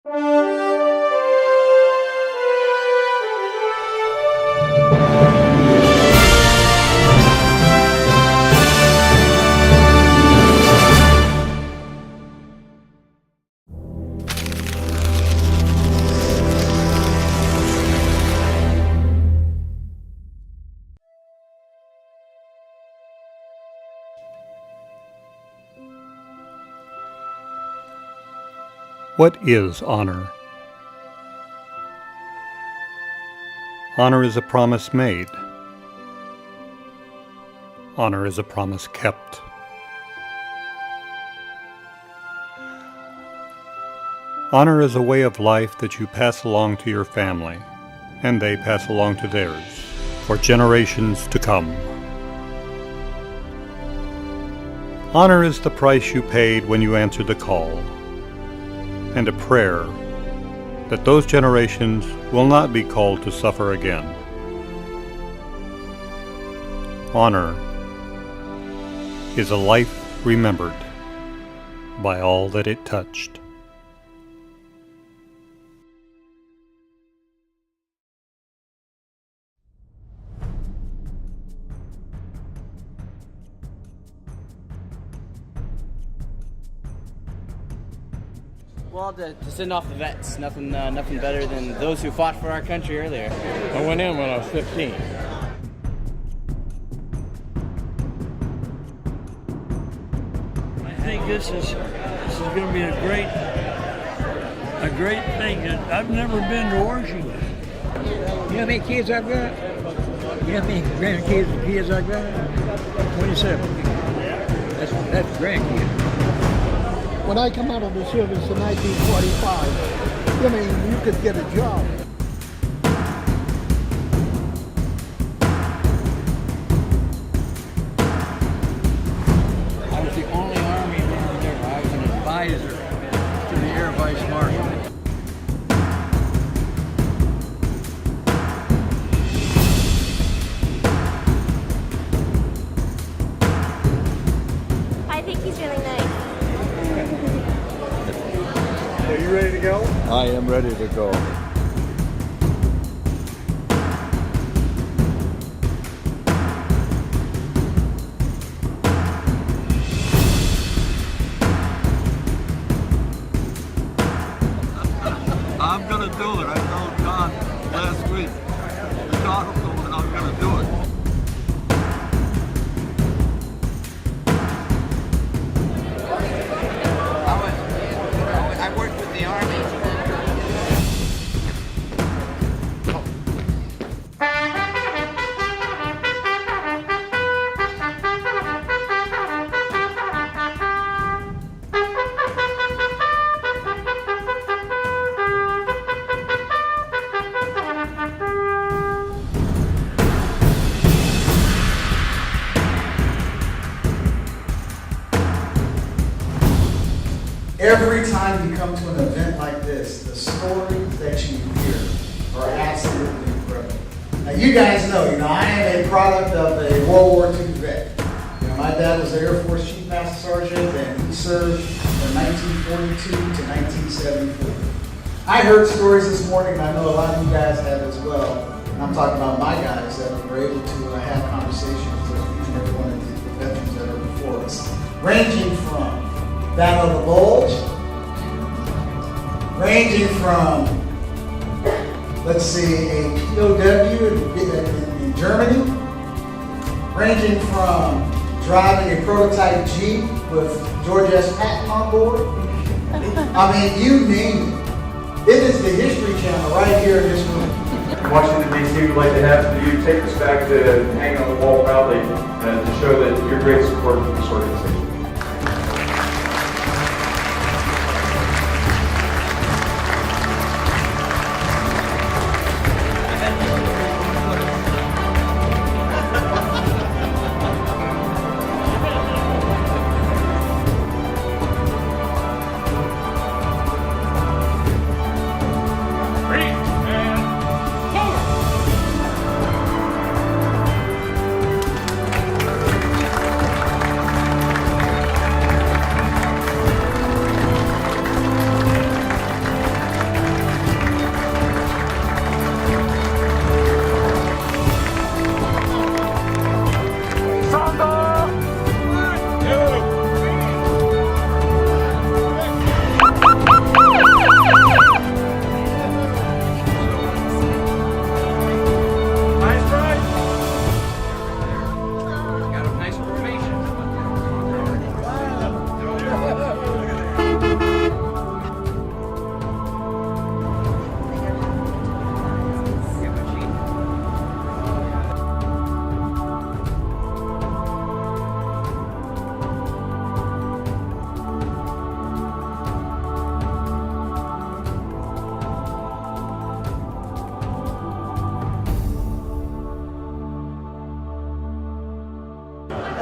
What is honor? Honor is a promise made. Honor is a promise kept. Honor is a way of life that you pass along to your family, and they pass along to theirs, for generations to come. Honor is the price you paid when you answered the call, and a prayer that those generations will not be called to suffer again. Honor is a life remembered by all that it touched. Well, to send off the vets, nothing better than those who fought for our country earlier. I went in when I was 15. I think this is going to be a great thing. I've never been to Washington. You know how many kids I've got? You know how many grandkids and kids I've got? 27. That's grandkids. When I come out of the service in 1945, I mean, you could get a job. I was the only Army man there. I was an advisor to the Air Vice Marshal. I think he's really nice. Are you ready to go? I am ready to go. I'm gonna do it. I told John last week. John told me I'm gonna do it. I worked with the Army. Every time you come to an event like this, the stories that you hear are absolutely incredible. Now you guys know, I am a product of a World War II vet. My dad was the Air Force Chief Master Sergeant, and he served from 1942 to 1974. I heard stories this morning, and I know a lot of you guys have as well. And I'm talking about my guys that were able to have conversations with each and every one of the veterans that are before us, ranging from Battle of the Bulge, ranging from, let's see, a POW in Germany, ranging from driving a prototype Jeep with George S. Patton on board. I mean, you name it. It is the History Channel right here in this room. Washington, D.C. would like to have you take us back to hang on the wall proudly to show that your great support for this organization.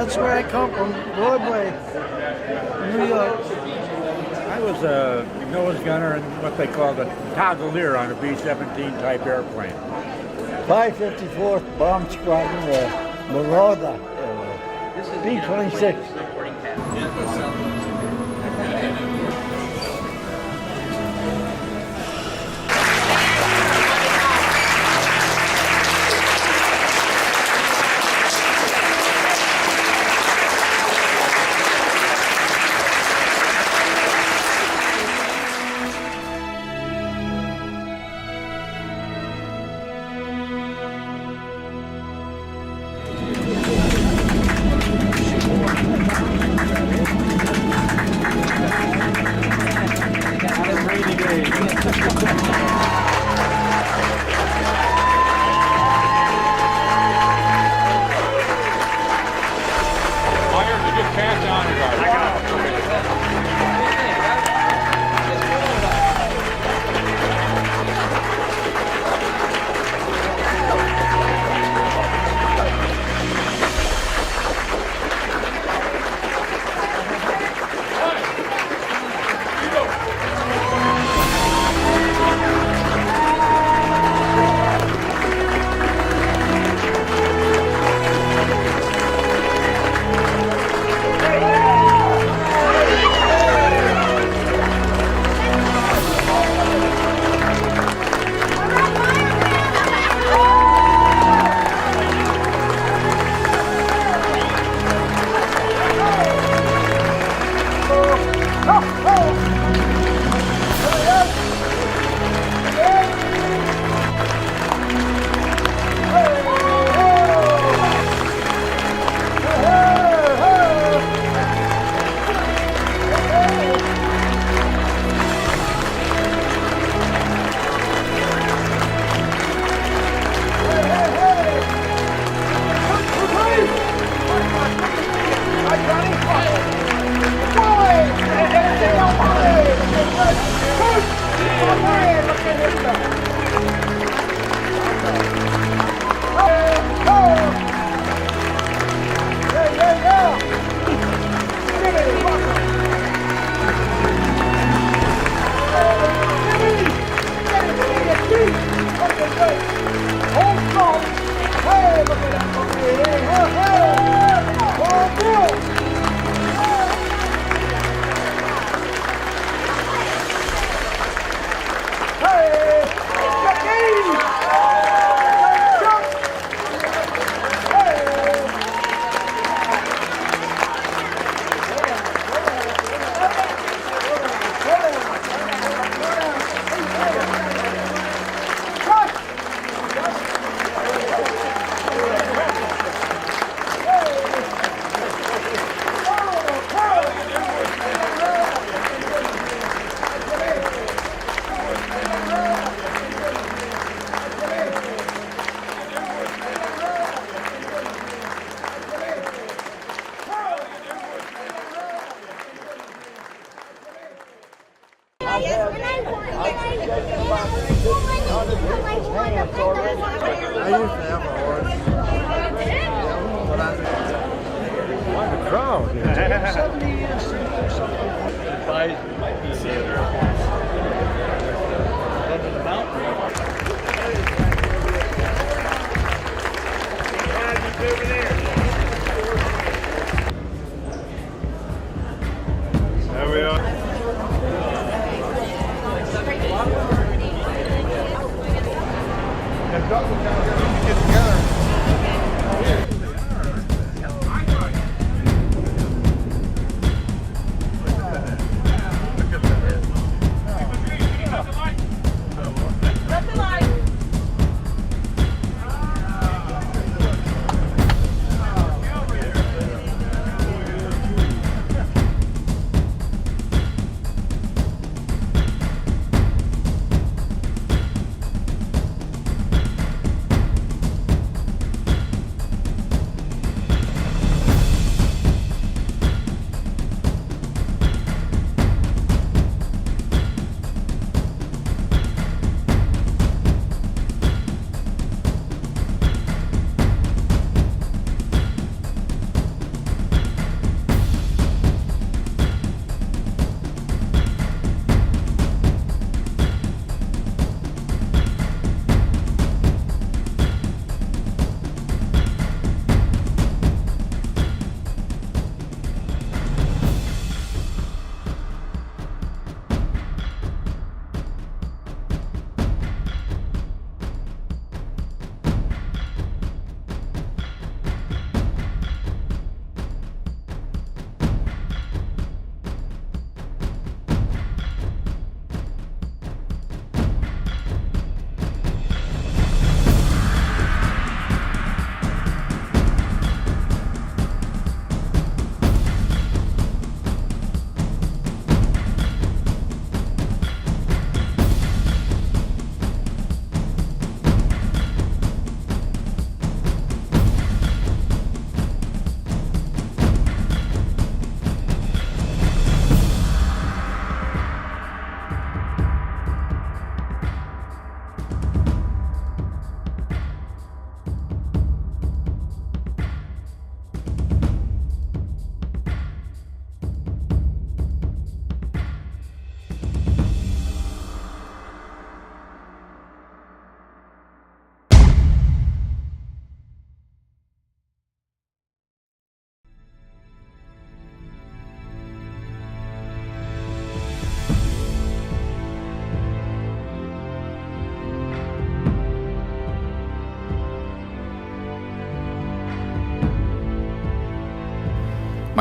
That's where I come from, Broadway, New York. I was a nose gunner in what they call the Toggleer on a B-17 type airplane. 554th Bomb Squadron, Marauder, B-26.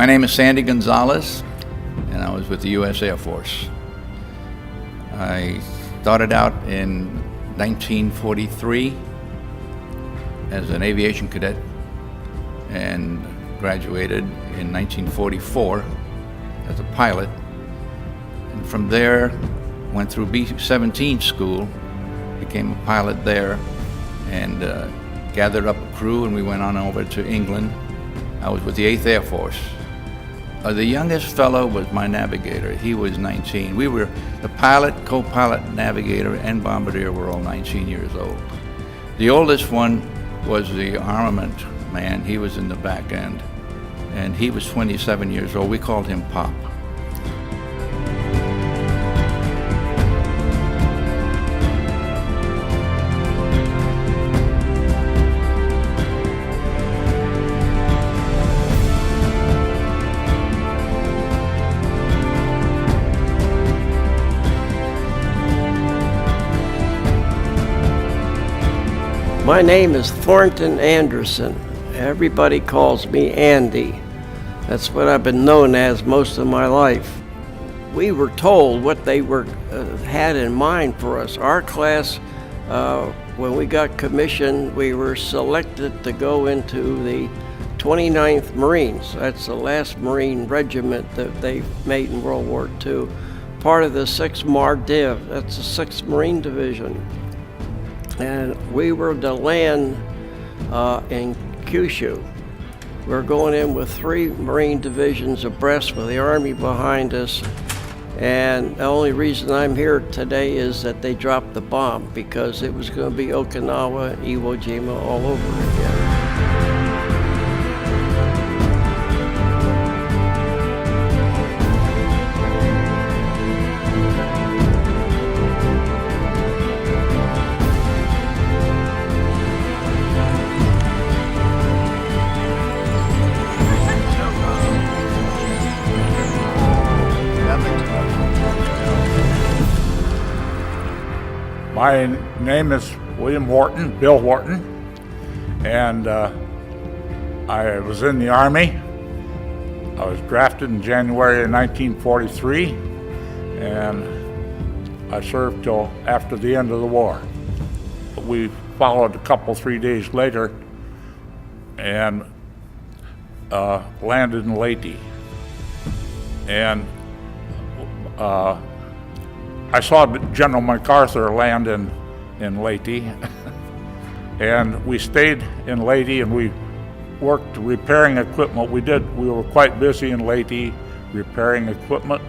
My name is Sandy Gonzalez, and I was with the U.S. Air Force. I started out in 1943 as an aviation cadet and graduated in 1944 as a pilot. And from there, went through B-17 school, became a pilot there, and gathered up a crew, and we went on over to England. I was with the 8th Air Force. The youngest fellow was my navigator. He was 19. We were the pilot, co-pilot, navigator, and bombardier were all 19 years old. The oldest one was the armament man. He was in the back end, and he was 27 years old. We called him Pop. My name is Thornton Anderson. Everybody calls me Andy. That's what I've been known as most of my life. We were told what they had in mind for us. Our class, when we got commissioned, we were selected to go into the 29th Marines. That's the last Marine regiment that they made in World War II. Part of the 6th MARDIV, that's the 6th Marine Division. And we were to land in Kyushu. We're going in with 3 Marine divisions abreast with the Army behind us. And the only reason I'm here today is that they dropped the bomb, because it was going to be Okinawa, Iwo Jima all over again. My name is William Wharton, Bill Wharton, and I was in the Army. I was drafted in January of 1943, and I served till after the end of the war. We followed a couple, 3 days later, and landed in Leyte. And I saw General MacArthur land in Leyte, and we stayed in Leyte and we worked repairing equipment. We were quite busy in Leyte repairing equipment.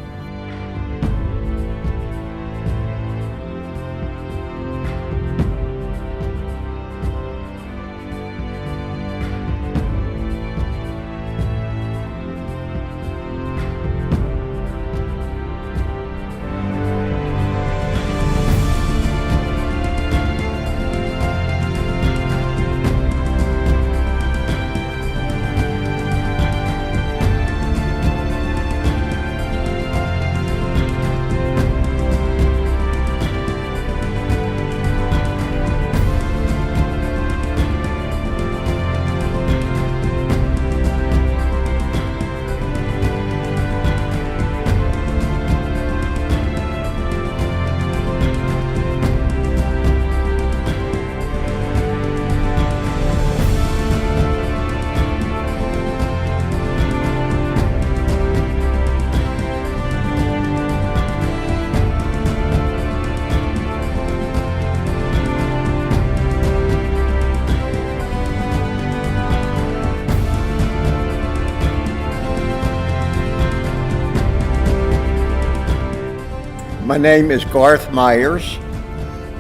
My name is Garth Myers.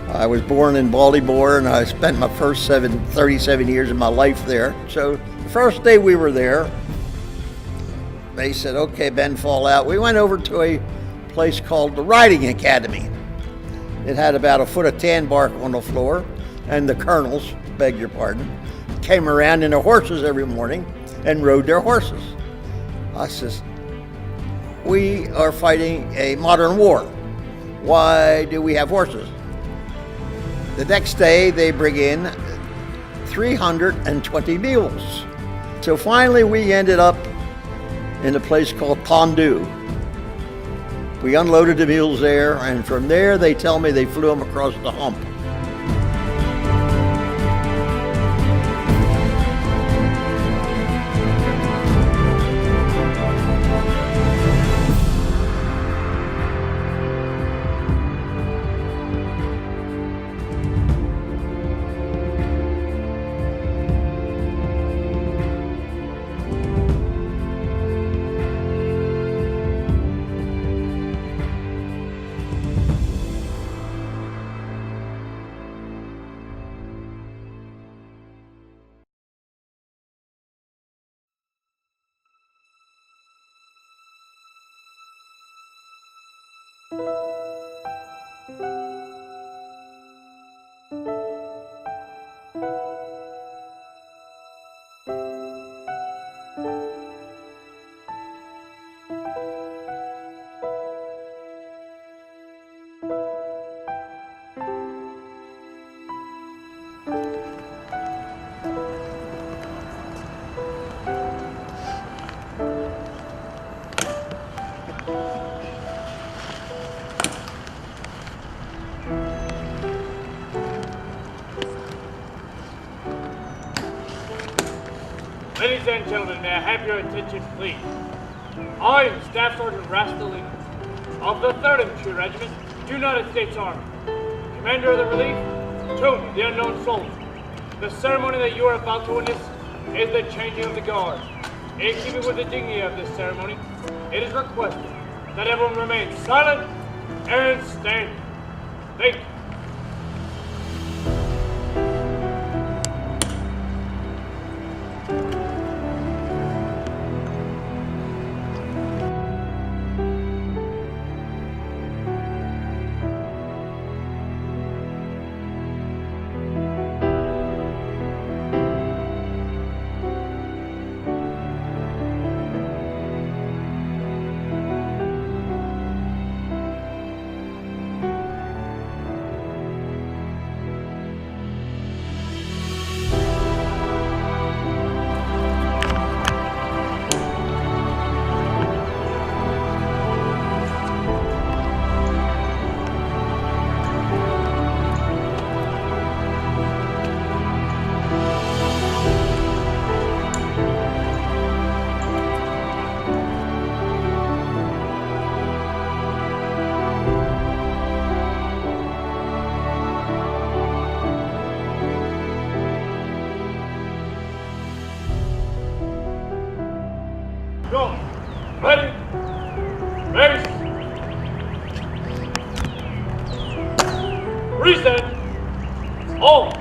I was born in Baltimore, and I spent my first 37 years of my life there. So the first day we were there, they said, okay, Ben, fall out. We went over to a place called the Riding Academy. It had about a foot of tan bark on the floor, and the colonels, beg your pardon, came around in their horses every morning and rode their horses. I says, we are fighting a modern war. Why do we have horses? The next day they bring in 320 mules. So finally we ended up in a place called Pondu. We unloaded the mules there, and from there they tell me they flew them across the hump. Ladies and gentlemen, may I have your attention, please? I am Staff Sergeant Rastalino of the 3rd Infantry Regiment, United States Army, Commander of the Relief, Tony, the Unknown Soldier. The ceremony that you are about to witness is the changing of the guard. In keeping with the dignity of this ceremony, it is requested that everyone remain silent and standing. Thank you. Go. Ready? Ready. Reset. All.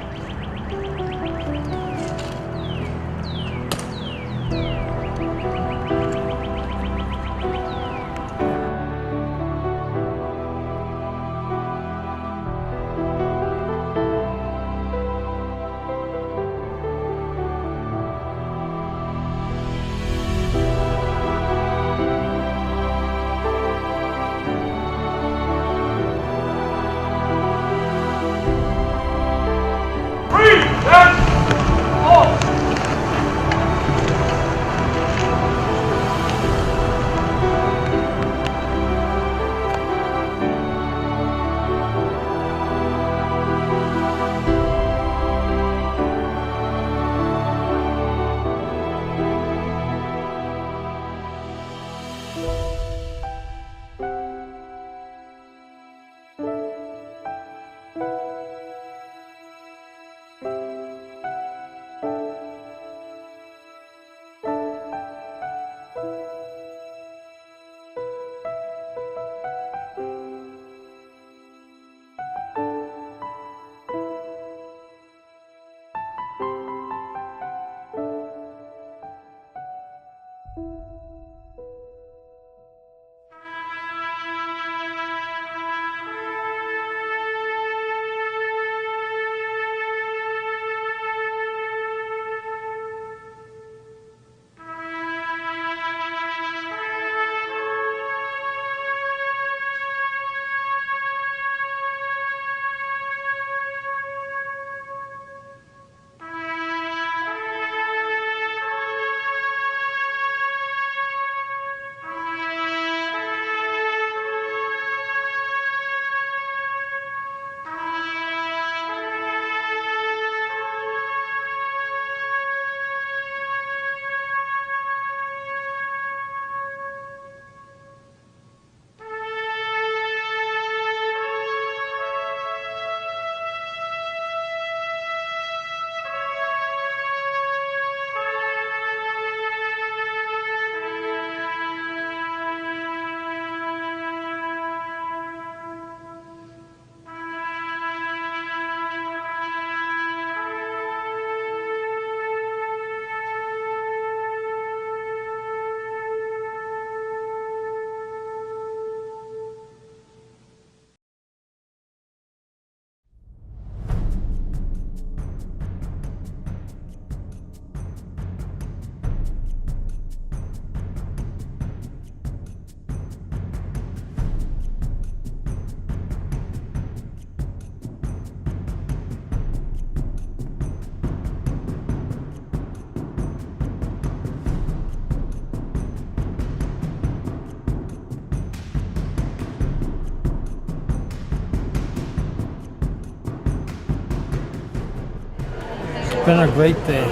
been a great day.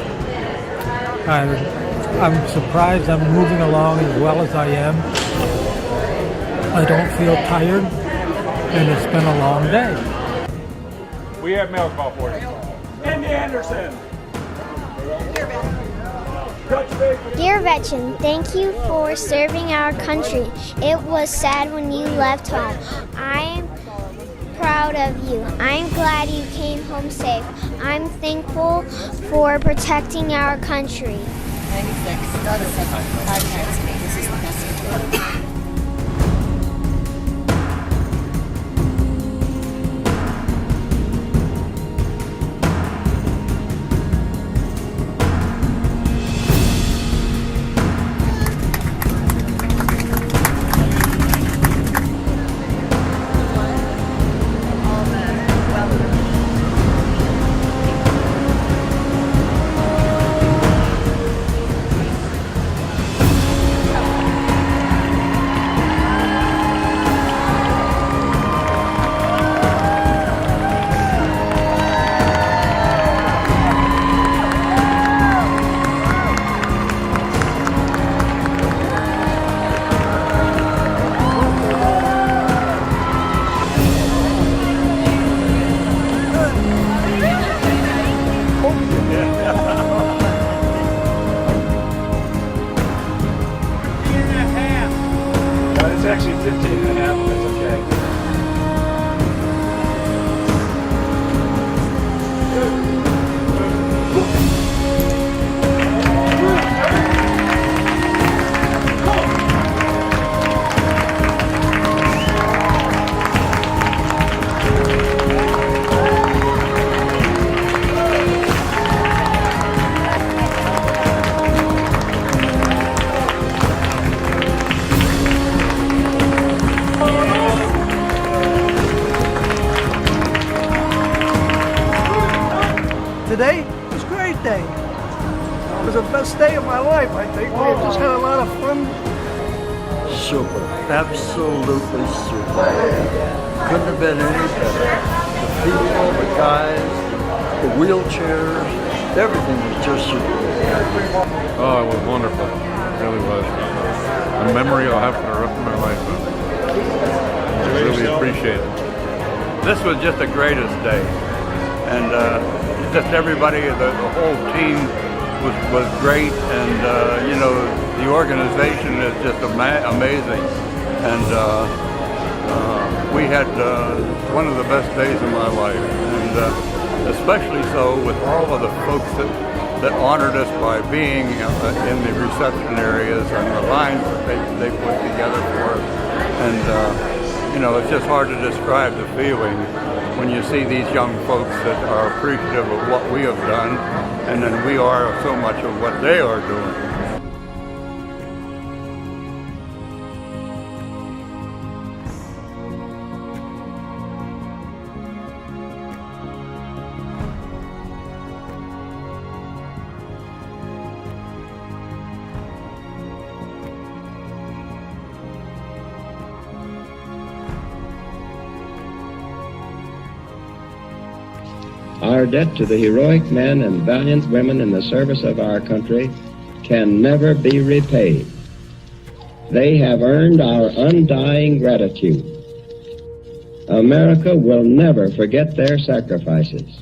I'm surprised I'm moving along as well as I am. I don't feel tired, and it's been a long day. We have mail call for you. Andy Anderson. Dear veteran, thank you for serving our country. It was sad when you left home. I'm proud of you. I'm glad you came home safe. I'm thankful for protecting our country. 96. Not a second. 5 times me. This is the message. It's actually 15 and a half, but that's okay. Today was a great day. It was the best day of my life, I think. We just had a lot of fun. Super. Absolutely super. Couldn't have been any better. The people, the guys, the wheelchairs, everything was just super. Oh, it was wonderful. It really was. A memory I'll have for the rest of my life. I really appreciate it. This was just the greatest day. And just everybody, the whole team was great, and you know, the organization is just amazing, and we had one of the best days of my life, and especially so with all of the folks that honored us by being in the reception areas and the lines that they put together for us, and you know, it's just hard to describe the feeling when you see these young folks that are appreciative of what we have done, and then we are so much of what they are doing. Our debt to the heroic men and valiant women in the service of our country can never be repaid. They have earned our undying gratitude. America will never forget their sacrifices.